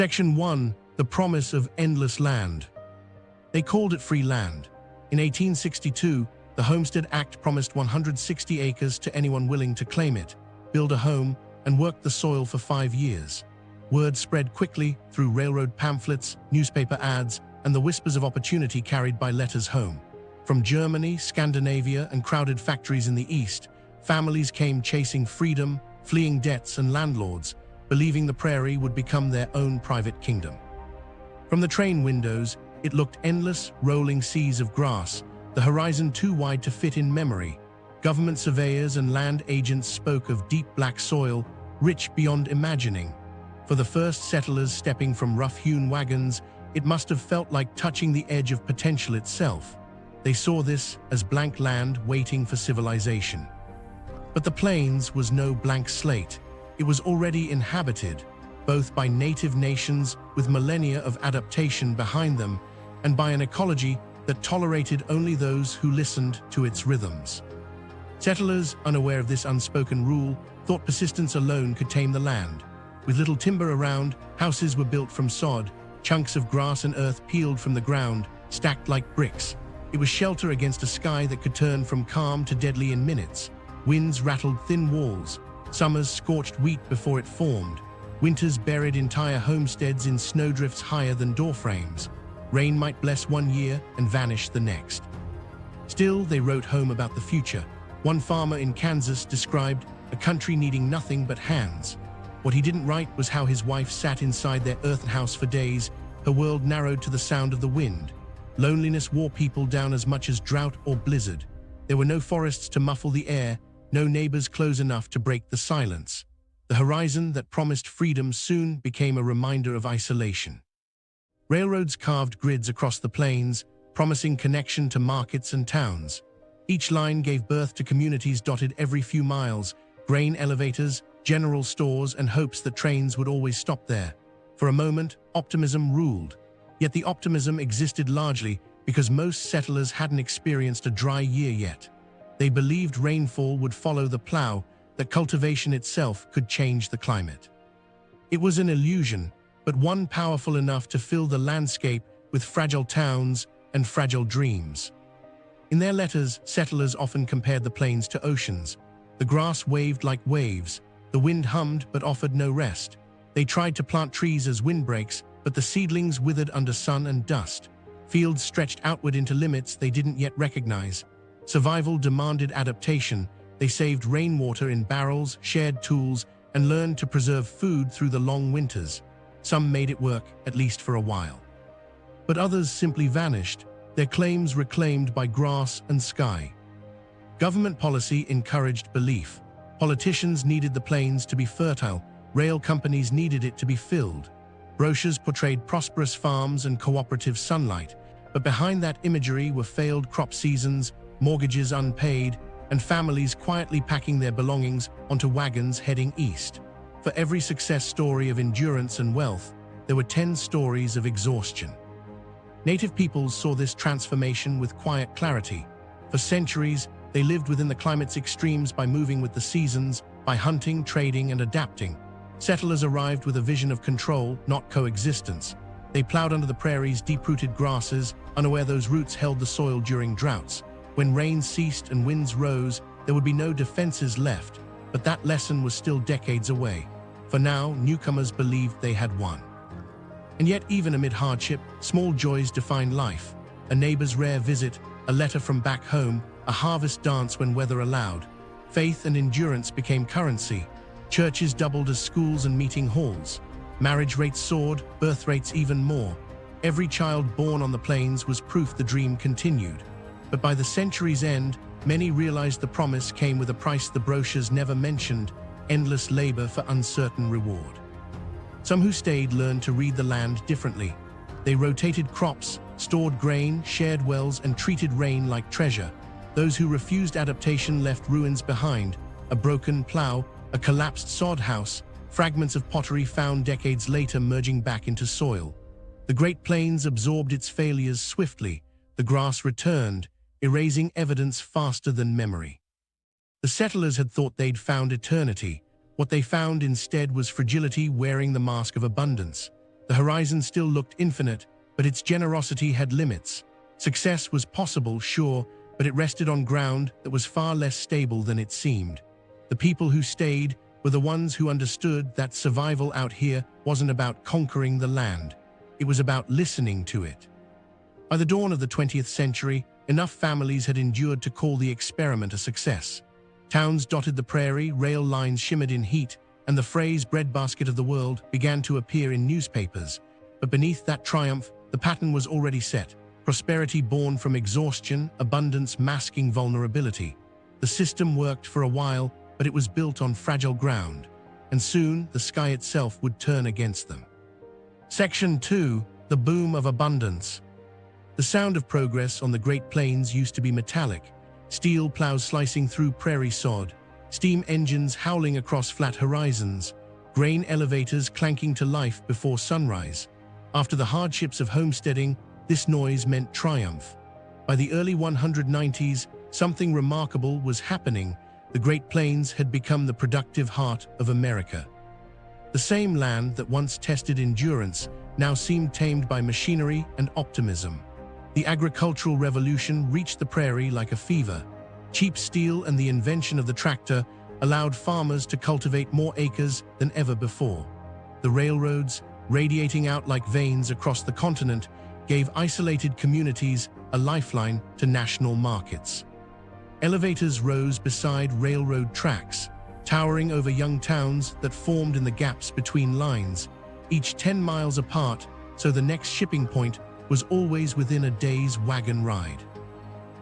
Section 1. The Promise of Endless Land. They called it free land. In 1862, the Homestead Act promised 160 acres to anyone willing to claim it, build a home, and work the soil for 5 years. Word spread quickly through railroad pamphlets, newspaper ads, and the whispers of opportunity carried by letters home. From Germany, Scandinavia, and crowded factories in the East, families came chasing freedom, fleeing debts and landlords, believing the prairie would become their own private kingdom. From the train windows, it looked endless, rolling seas of grass, the horizon too wide to fit in memory. Government surveyors and land agents spoke of deep black soil, rich beyond imagining. For the first settlers stepping from rough-hewn wagons, it must have felt like touching the edge of potential itself. They saw this as blank land waiting for civilization. But the plains was no blank slate. It was already inhabited, both by native nations with millennia of adaptation behind them, and by an ecology that tolerated only those who listened to its rhythms. Settlers, unaware of this unspoken rule, thought persistence alone could tame the land. With little timber around, houses were built from sod, chunks of grass and earth peeled from the ground, stacked like bricks. It was shelter against a sky that could turn from calm to deadly in minutes. Winds rattled thin walls. Summers scorched wheat before it formed. Winters buried entire homesteads in snowdrifts higher than doorframes. Rain might bless one year and vanish the next. Still, they wrote home about the future. One farmer in Kansas described a country needing nothing but hands. What he didn't write was how his wife sat inside their earthen house for days, her world narrowed to the sound of the wind. Loneliness wore people down as much as drought or blizzard. There were no forests to muffle the air, no neighbors close enough to break the silence. The horizon that promised freedom soon became a reminder of isolation. Railroads carved grids across the plains, promising connection to markets and towns. Each line gave birth to communities dotted every few miles, grain elevators, general stores, and hopes that trains would always stop there. For a moment, optimism ruled. Yet the optimism existed largely because most settlers hadn't experienced a dry year yet. They believed rainfall would follow the plow, that cultivation itself could change the climate. It was an illusion, but one powerful enough to fill the landscape with fragile towns and fragile dreams. In their letters, settlers often compared the plains to oceans. The grass waved like waves, the wind hummed but offered no rest. They tried to plant trees as windbreaks, but the seedlings withered under sun and dust. Fields stretched outward into limits they didn't yet recognize. Survival demanded adaptation. They saved rainwater in barrels, shared tools, and learned to preserve food through the long winters. Some made it work, at least for a while. But others simply vanished, their claims reclaimed by grass and sky. Government policy encouraged belief. Politicians needed the plains to be fertile, rail companies needed it to be filled. Brochures portrayed prosperous farms and cooperative sunlight, but behind that imagery were failed crop seasons, mortgages unpaid, and families quietly packing their belongings onto wagons heading east. For every success story of endurance and wealth, there were 10 stories of exhaustion. Native peoples saw this transformation with quiet clarity. For centuries, they lived within the climate's extremes by moving with the seasons, by hunting, trading, and adapting. Settlers arrived with a vision of control, not coexistence. They plowed under the prairie's deep-rooted grasses, unaware those roots held the soil during droughts. When rain ceased and winds rose, there would be no defenses left, but that lesson was still decades away. For now, newcomers believed they had won. And yet, even amid hardship, small joys defined life. A neighbor's rare visit, a letter from back home, a harvest dance when weather allowed. Faith and endurance became currency. Churches doubled as schools and meeting halls. Marriage rates soared, birth rates even more. Every child born on the plains was proof the dream continued. But by the century's end, many realized the promise came with a price the brochures never mentioned: endless labor for uncertain reward. Some who stayed learned to read the land differently. They rotated crops, stored grain, shared wells, and treated rain like treasure. Those who refused adaptation left ruins behind: a broken plow, a collapsed sod house, fragments of pottery found decades later merging back into soil. The Great Plains absorbed its failures swiftly. The grass returned, erasing evidence faster than memory. The settlers had thought they'd found eternity. What they found instead was fragility wearing the mask of abundance. The horizon still looked infinite, but its generosity had limits. Success was possible, sure, but it rested on ground that was far less stable than it seemed. The people who stayed were the ones who understood that survival out here wasn't about conquering the land. It was about listening to it. By the dawn of the 20th century, enough families had endured to call the experiment a success. Towns dotted the prairie, rail lines shimmered in heat, and the phrase "breadbasket of the world" began to appear in newspapers. But beneath that triumph, the pattern was already set. Prosperity born from exhaustion, abundance masking vulnerability. The system worked for a while, but it was built on fragile ground, and soon the sky itself would turn against them. Section 2. The Boom of Abundance. The sound of progress on the Great Plains used to be metallic, steel plows slicing through prairie sod, steam engines howling across flat horizons, grain elevators clanking to life before sunrise. After the hardships of homesteading, this noise meant triumph. By the early 190s, something remarkable was happening. The Great Plains had become the productive heart of America. The same land that once tested endurance now seemed tamed by machinery and optimism. The agricultural revolution reached the prairie like a fever. Cheap steel and the invention of the tractor allowed farmers to cultivate more acres than ever before. The railroads, radiating out like veins across the continent, gave isolated communities a lifeline to national markets. Elevators rose beside railroad tracks, towering over young towns that formed in the gaps between lines, each 10 miles apart, so the next shipping point was always within a day's wagon ride.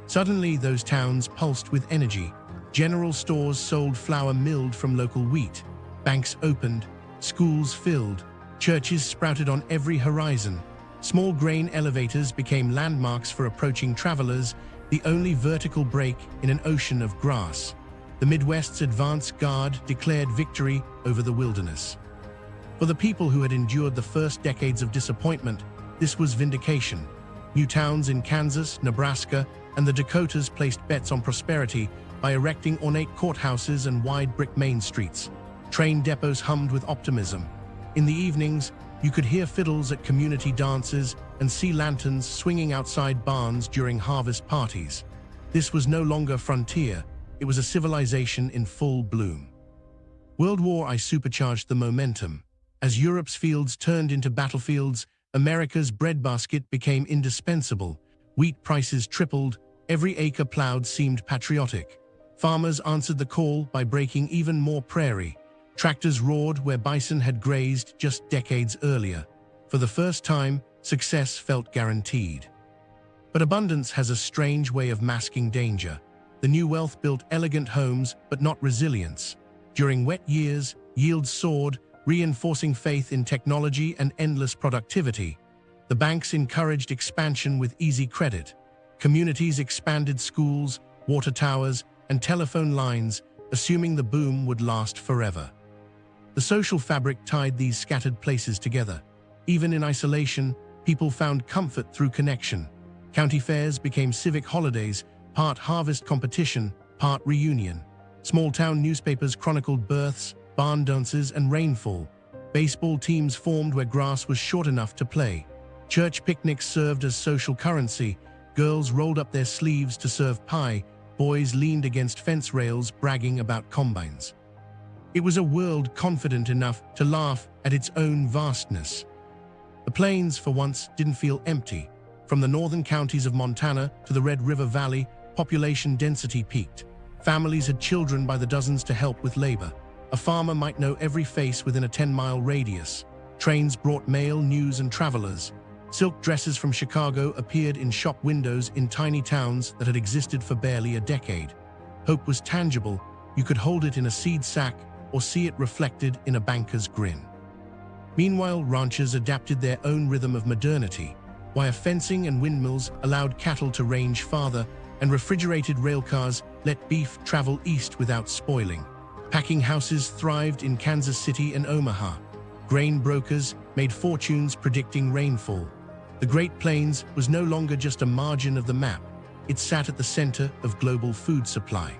Suddenly, those towns pulsed with energy. General stores sold flour milled from local wheat. Banks opened, schools filled, churches sprouted on every horizon. Small grain elevators became landmarks for approaching travelers, the only vertical break in an ocean of grass. The Midwest's advance guard declared victory over the wilderness. For the people who had endured the first decades of disappointment, this was vindication. New towns in Kansas, Nebraska, and the Dakotas placed bets on prosperity by erecting ornate courthouses and wide brick main streets. Train depots hummed with optimism. In the evenings, you could hear fiddles at community dances and see lanterns swinging outside barns during harvest parties. This was no longer frontier, it was a civilization in full bloom. World War I supercharged the momentum. As Europe's fields turned into battlefields, America's breadbasket became indispensable. Wheat prices tripled, every acre plowed seemed patriotic. Farmers answered the call by breaking even more prairie. Tractors roared where bison had grazed just decades earlier. For the first time, success felt guaranteed. But abundance has a strange way of masking danger. The new wealth built elegant homes, but not resilience. During wet years, yields soared, reinforcing faith in technology and endless productivity. The banks encouraged expansion with easy credit. Communities expanded schools, water towers, and telephone lines, assuming the boom would last forever. The social fabric tied these scattered places together. Even in isolation, people found comfort through connection. County fairs became civic holidays, part harvest competition, part reunion. Small-town newspapers chronicled births, barn dances, and rainfall. Baseball teams formed where grass was short enough to play. Church picnics served as social currency. Girls rolled up their sleeves to serve pie. Boys leaned against fence rails, bragging about combines. It was a world confident enough to laugh at its own vastness. The plains, for once, didn't feel empty. From the northern counties of Montana to the Red River Valley, population density peaked. Families had children by the dozens to help with labor. A farmer might know every face within a 10-mile radius. Trains brought mail, news, and travelers. Silk dresses from Chicago appeared in shop windows in tiny towns that had existed for barely a decade. Hope was tangible. You could hold it in a seed sack or see it reflected in a banker's grin. Meanwhile, ranchers adapted their own rhythm of modernity. Wire fencing and windmills allowed cattle to range farther, and refrigerated railcars let beef travel east without spoiling. Packing houses thrived in Kansas City and Omaha. Grain brokers made fortunes predicting rainfall. The Great Plains was no longer just a margin of the map. It sat at the center of global food supply.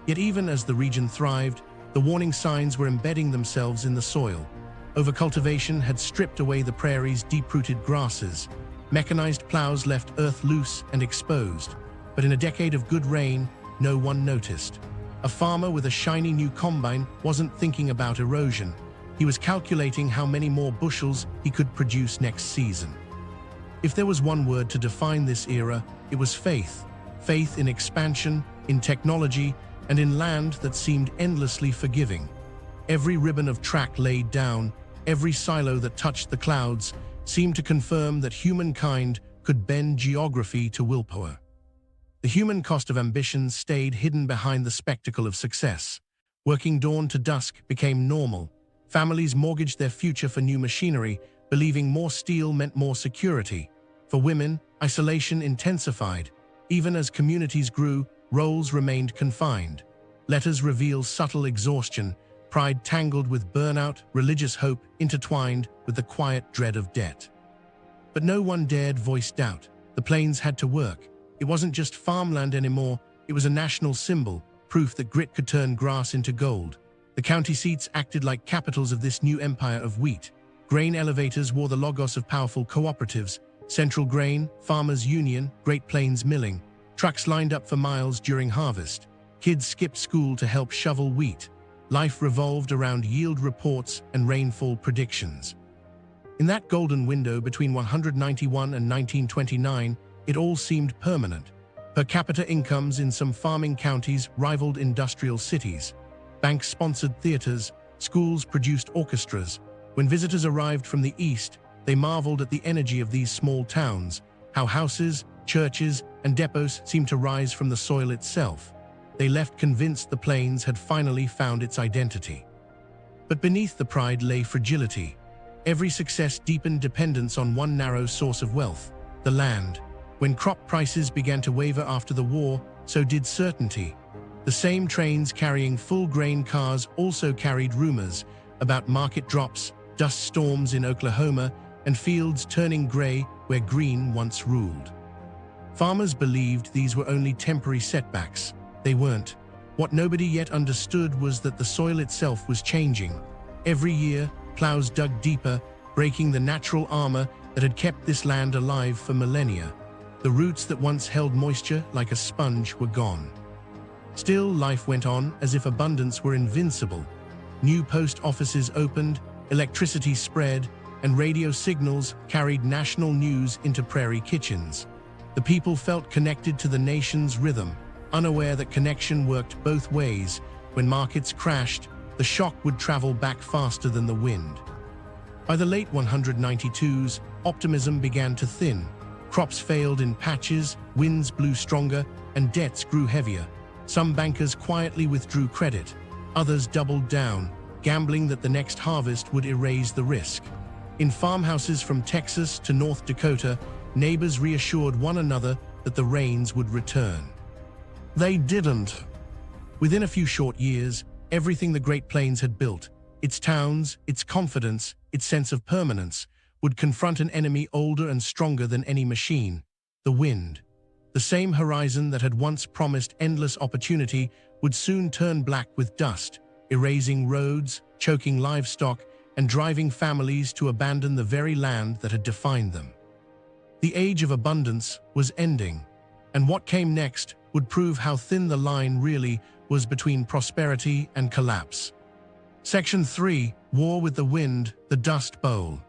Yet even as the region thrived, the warning signs were embedding themselves in the soil. Overcultivation had stripped away the prairie's deep-rooted grasses. Mechanized plows left earth loose and exposed. But in a decade of good rain, no one noticed. A farmer with a shiny new combine wasn't thinking about erosion. He was calculating how many more bushels he could produce next season. If there was one word to define this era, it was faith. Faith in expansion, in technology, and in land that seemed endlessly forgiving. Every ribbon of track laid down, every silo that touched the clouds, seemed to confirm that humankind could bend geography to willpower. The human cost of ambition stayed hidden behind the spectacle of success. Working dawn to dusk became normal. Families mortgaged their future for new machinery, believing more steel meant more security. For women, isolation intensified. Even as communities grew, roles remained confined. Letters reveal subtle exhaustion, pride tangled with burnout, religious hope intertwined with the quiet dread of debt. But no one dared voice doubt. The plains had to work. It wasn't just farmland anymore, it was a national symbol, proof that grit could turn grass into gold. The county seats acted like capitals of this new empire of wheat. Grain elevators wore the logos of powerful cooperatives, Central Grain, Farmers Union, Great Plains Milling. Trucks lined up for miles during harvest. Kids skipped school to help shovel wheat. Life revolved around yield reports and rainfall predictions. In that golden window between 191 and 1929, it all seemed permanent. Per capita incomes in some farming counties rivaled industrial cities. Banks sponsored theaters, schools produced orchestras. When visitors arrived from the east, they marveled at the energy of these small towns, how houses, churches, and depots seemed to rise from the soil itself. They left convinced the plains had finally found its identity. But beneath the pride lay fragility. Every success deepened dependence on one narrow source of wealth, the land. When crop prices began to waver after the war, so did certainty. The same trains carrying full grain cars also carried rumors about market drops, dust storms in Oklahoma, and fields turning gray where green once ruled. Farmers believed these were only temporary setbacks. They weren't. What nobody yet understood was that the soil itself was changing. Every year, plows dug deeper, breaking the natural armor that had kept this land alive for millennia. The roots that once held moisture like a sponge were gone. Still, life went on as if abundance were invincible. New post offices opened, electricity spread, and radio signals carried national news into prairie kitchens. The people felt connected to the nation's rhythm, unaware that connection worked both ways. When markets crashed, the shock would travel back faster than the wind. By the late 192s, optimism began to thin. Crops failed in patches, winds blew stronger, and debts grew heavier. Some bankers quietly withdrew credit. Others doubled down, gambling that the next harvest would erase the risk. In farmhouses from Texas to North Dakota, neighbors reassured one another that the rains would return. They didn't. Within a few short years, everything the Great Plains had built, its towns, its confidence, its sense of permanence, would confront an enemy older and stronger than any machine: the wind. The same horizon that had once promised endless opportunity would soon turn black with dust, erasing roads, choking livestock, and driving families to abandon the very land that had defined them. The age of abundance was ending, and what came next would prove how thin the line really was between prosperity and collapse. Section 3: War with the Wind, the Dust Bowl.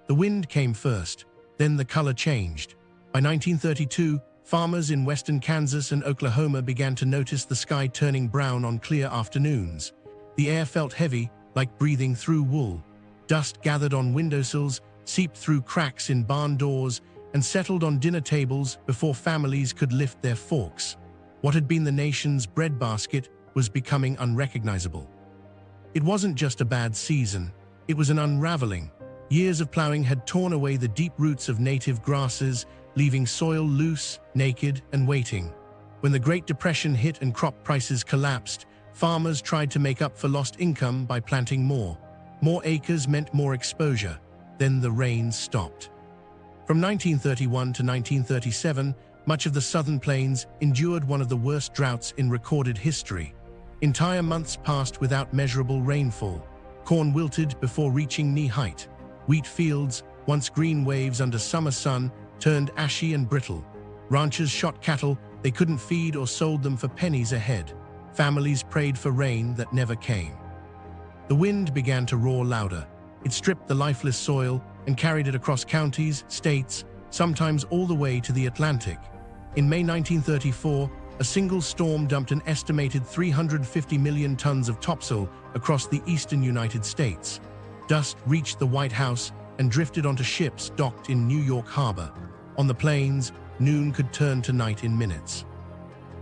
The wind came first, then the color changed. By 1932, farmers in western Kansas and Oklahoma began to notice the sky turning brown on clear afternoons. The air felt heavy, like breathing through wool. Dust gathered on windowsills, seeped through cracks in barn doors, and settled on dinner tables before families could lift their forks. What had been the nation's breadbasket was becoming unrecognizable. It wasn't just a bad season, it was an unraveling. Years of plowing had torn away the deep roots of native grasses, leaving soil loose, naked, and waiting. When the Great Depression hit and crop prices collapsed, farmers tried to make up for lost income by planting more. More acres meant more exposure. Then the rains stopped. From 1931 to 1937, much of the southern plains endured one of the worst droughts in recorded history. Entire months passed without measurable rainfall. Corn wilted before reaching knee height. Wheat fields, once green waves under summer sun, turned ashy and brittle. Ranchers shot cattle they couldn't feed or sold them for pennies a head. Families prayed for rain that never came. The wind began to roar louder. It stripped the lifeless soil and carried it across counties, states, sometimes all the way to the Atlantic. In May 1934, a single storm dumped an estimated 350 million tons of topsoil across the eastern United States. Dust reached the White House and drifted onto ships docked in New York Harbor. On the plains, noon could turn to night in minutes.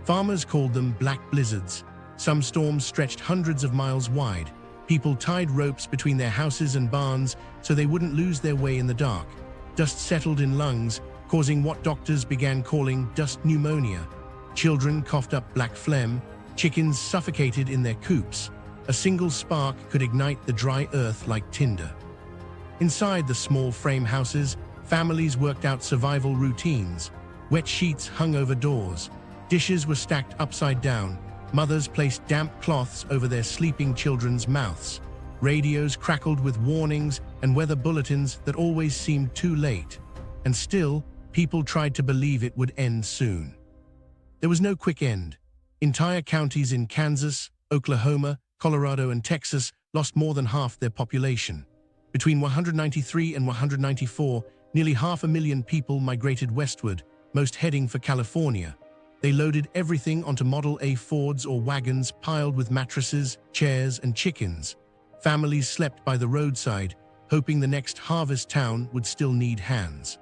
Farmers called them black blizzards. Some storms stretched hundreds of miles wide. People tied ropes between their houses and barns so they wouldn't lose their way in the dark. Dust settled in lungs, causing what doctors began calling dust pneumonia. Children coughed up black phlegm. Chickens suffocated in their coops. A single spark could ignite the dry earth like tinder. Inside the small frame houses, families worked out survival routines. Wet sheets hung over doors. Dishes were stacked upside down. Mothers placed damp cloths over their sleeping children's mouths. Radios crackled with warnings and weather bulletins that always seemed too late. And still, people tried to believe it would end soon. There was no quick end. Entire counties in Kansas, Oklahoma, Colorado, and Texas lost more than half their population. Between 193 and 194, nearly 500,000 people migrated westward, most heading for California. They loaded everything onto Model A Fords or wagons piled with mattresses, chairs, and chickens. Families slept by the roadside, hoping the next harvest town would still need hands.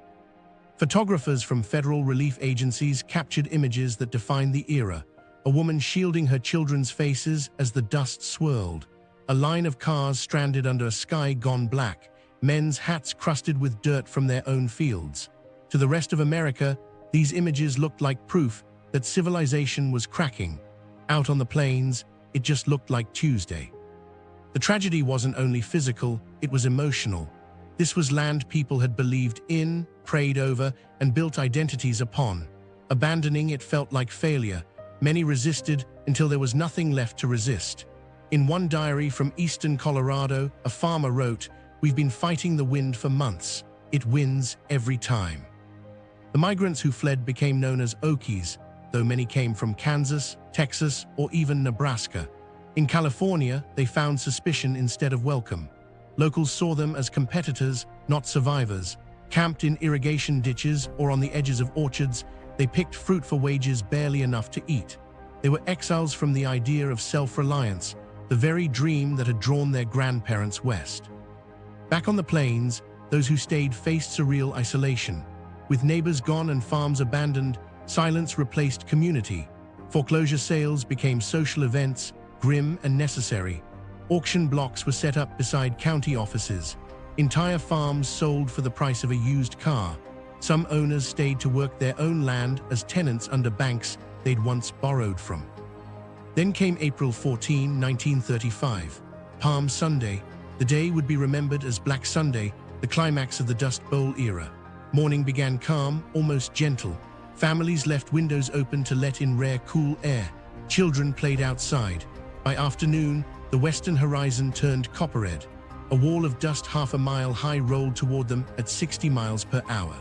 Photographers from federal relief agencies captured images that defined the era. A woman shielding her children's faces as the dust swirled. A line of cars stranded under a sky gone black. Men's hats crusted with dirt from their own fields. To the rest of America, these images looked like proof that civilization was cracking. Out on the plains, it just looked like Tuesday. The tragedy wasn't only physical, it was emotional. This was land people had believed in, prayed over, and built identities upon. Abandoning it felt like failure. Many resisted until there was nothing left to resist. In one diary from eastern Colorado, a farmer wrote, "We've been fighting the wind for months. It wins every time." The migrants who fled became known as Okies, though many came from Kansas, Texas, or even Nebraska. In California, they found suspicion instead of welcome. Locals saw them as competitors, not survivors. Camped in irrigation ditches or on the edges of orchards, they picked fruit for wages barely enough to eat. They were exiles from the idea of self-reliance, the very dream that had drawn their grandparents west. Back on the plains, those who stayed faced surreal isolation. With neighbors gone and farms abandoned, silence replaced community. Foreclosure sales became social events, grim and necessary. Auction blocks were set up beside county offices. Entire farms sold for the price of a used car. Some owners stayed to work their own land as tenants under banks they'd once borrowed from. Then came April 14, 1935, Palm Sunday. The day would be remembered as Black Sunday, the climax of the Dust Bowl era. Morning began calm, almost gentle. Families left windows open to let in rare cool air. Children played outside. By afternoon, the western horizon turned copper-red. A wall of dust half a mile high rolled toward them at 60 miles per hour.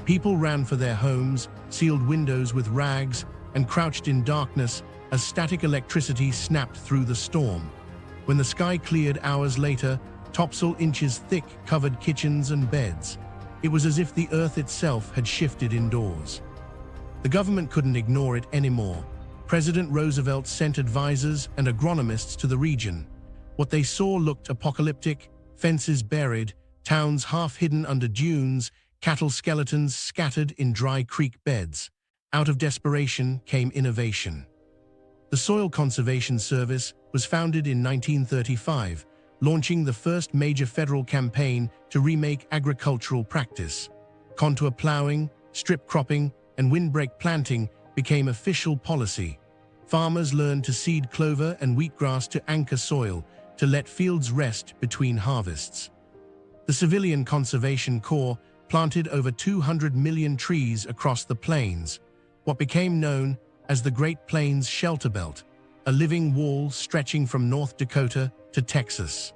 People ran for their homes, sealed windows with rags, and crouched in darkness as static electricity snapped through the storm. When the sky cleared hours later, topsoil inches thick covered kitchens and beds. It was as if the earth itself had shifted indoors. The government couldn't ignore it anymore. President Roosevelt sent advisors and agronomists to the region. What they saw looked apocalyptic: fences buried, towns half hidden under dunes, cattle skeletons scattered in dry creek beds. Out of desperation came innovation. The Soil Conservation Service was founded in 1935, launching the first major federal campaign to remake agricultural practice. Contour plowing, strip cropping, and windbreak planting became official policy. Farmers learned to seed clover and wheatgrass to anchor soil, to let fields rest between harvests. The Civilian Conservation Corps planted over 200 million trees across the plains, what became known as the Great Plains Shelter Belt, a living wall stretching from North Dakota to Texas.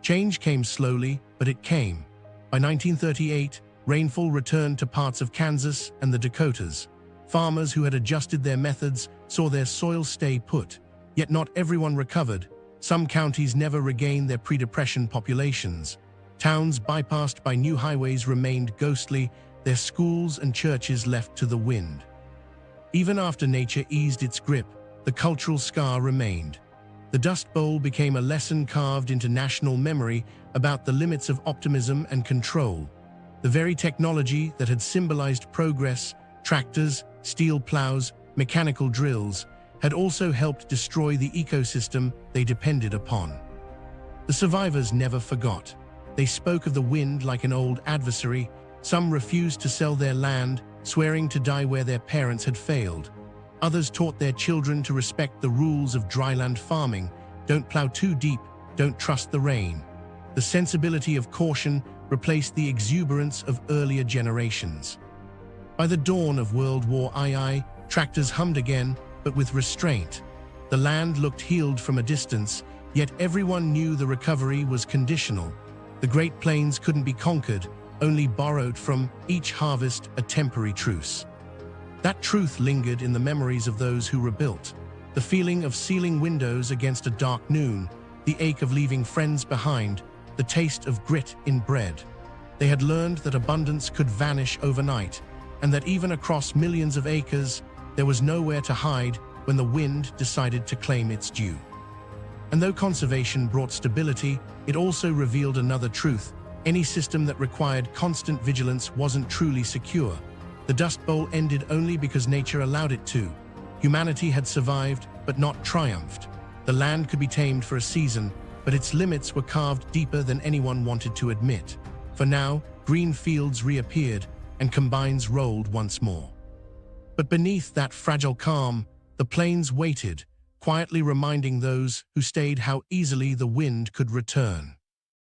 Change came slowly, but it came. By 1938, rainfall returned to parts of Kansas and the Dakotas. Farmers who had adjusted their methods saw their soil stay put. Yet not everyone recovered. Some counties never regained their pre-depression populations. Towns bypassed by new highways remained ghostly, their schools and churches left to the wind. Even after nature eased its grip, the cultural scar remained. The Dust Bowl became a lesson carved into national memory about the limits of optimism and control. The very technology that had symbolized progress, tractors, steel plows, mechanical drills, had also helped destroy the ecosystem they depended upon. The survivors never forgot. They spoke of the wind like an old adversary. Some refused to sell their land, swearing to die where their parents had failed. Others taught their children to respect the rules of dryland farming. Don't plow too deep, don't trust the rain. The sensibility of caution replaced the exuberance of earlier generations. By the dawn of World War II, tractors hummed again, but with restraint. The land looked healed from a distance, yet everyone knew the recovery was conditional. The Great Plains couldn't be conquered, only borrowed from each harvest a temporary truce. That truth lingered in the memories of those who rebuilt. The feeling of sealing windows against a dark noon, the ache of leaving friends behind, the taste of grit in bread. They had learned that abundance could vanish overnight, and that even across millions of acres, there was nowhere to hide when the wind decided to claim its due. And though conservation brought stability, it also revealed another truth. Any system that required constant vigilance wasn't truly secure. The Dust Bowl ended only because nature allowed it to. Humanity had survived, but not triumphed. The land could be tamed for a season, but its limits were carved deeper than anyone wanted to admit. For now, green fields reappeared, and combines rolled once more. But beneath that fragile calm, the plains waited, quietly reminding those who stayed how easily the wind could return.